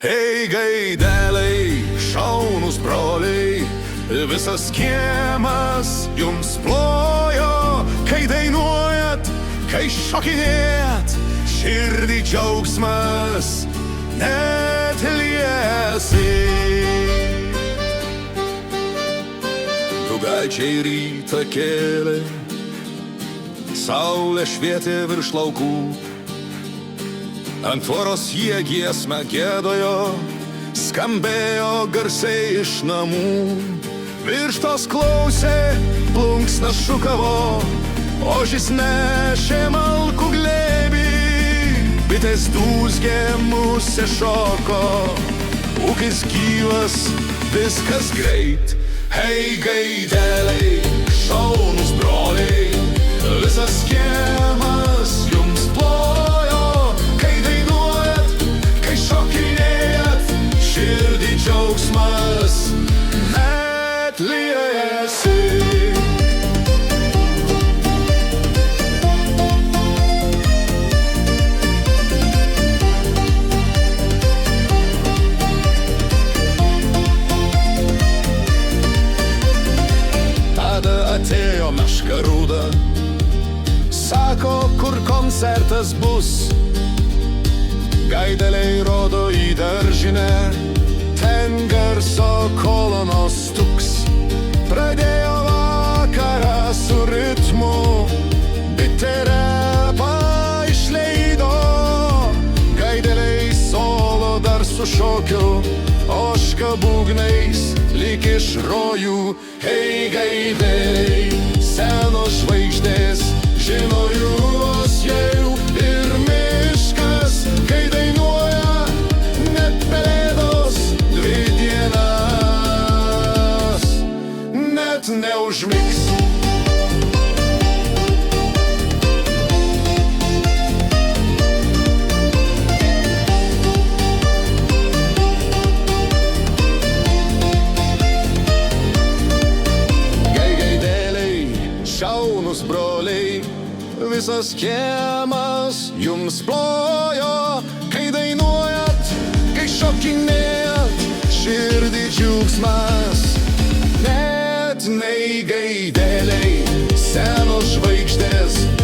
Ei, gaideliai, šaunūs broliai, visas kiemas jums plojo, kai dainuojat, kai šokinėjat, širdį džiaugsmas net liesi. Gaidžiai rytą kėlė, saulė švietė virš laukų, ant tvoros jie giesmę gėdojo, skambėjo garsiai iš namų. Virš tos klausė, plunksnas šukavo, ožis nešė malkų glėbį, bitės dūzgė, musė šoko, ūkis gyvas, viskas greit. Hei, gaideliai, šaunūs broliai, visas kiemas jums plojo, kai dainuojat, kai šokinėjat, širdį džiaugsmas net liejasi. Atėjo meška rūda, sako, kur koncertas bus. Gaideliai rodo į daržinę, ten garso kolonos stuks. Pradėjo vakarą su ritmu, bitė repą išleido. Gaideliai solo dar su šokiu, ožka būgnais lyg iš rojų. Hei, gaideliai, senos žvaigždės, žino juos jau ir miškas, kai dainuoja net pelėdos dvi dienas, net neužmigs. Šaunūs broliai, visas kiemas jums plojo, kai dainuojat, kai šokinėjat, širdį džiaugsmas net nei gaideliai, senos žvaigždės.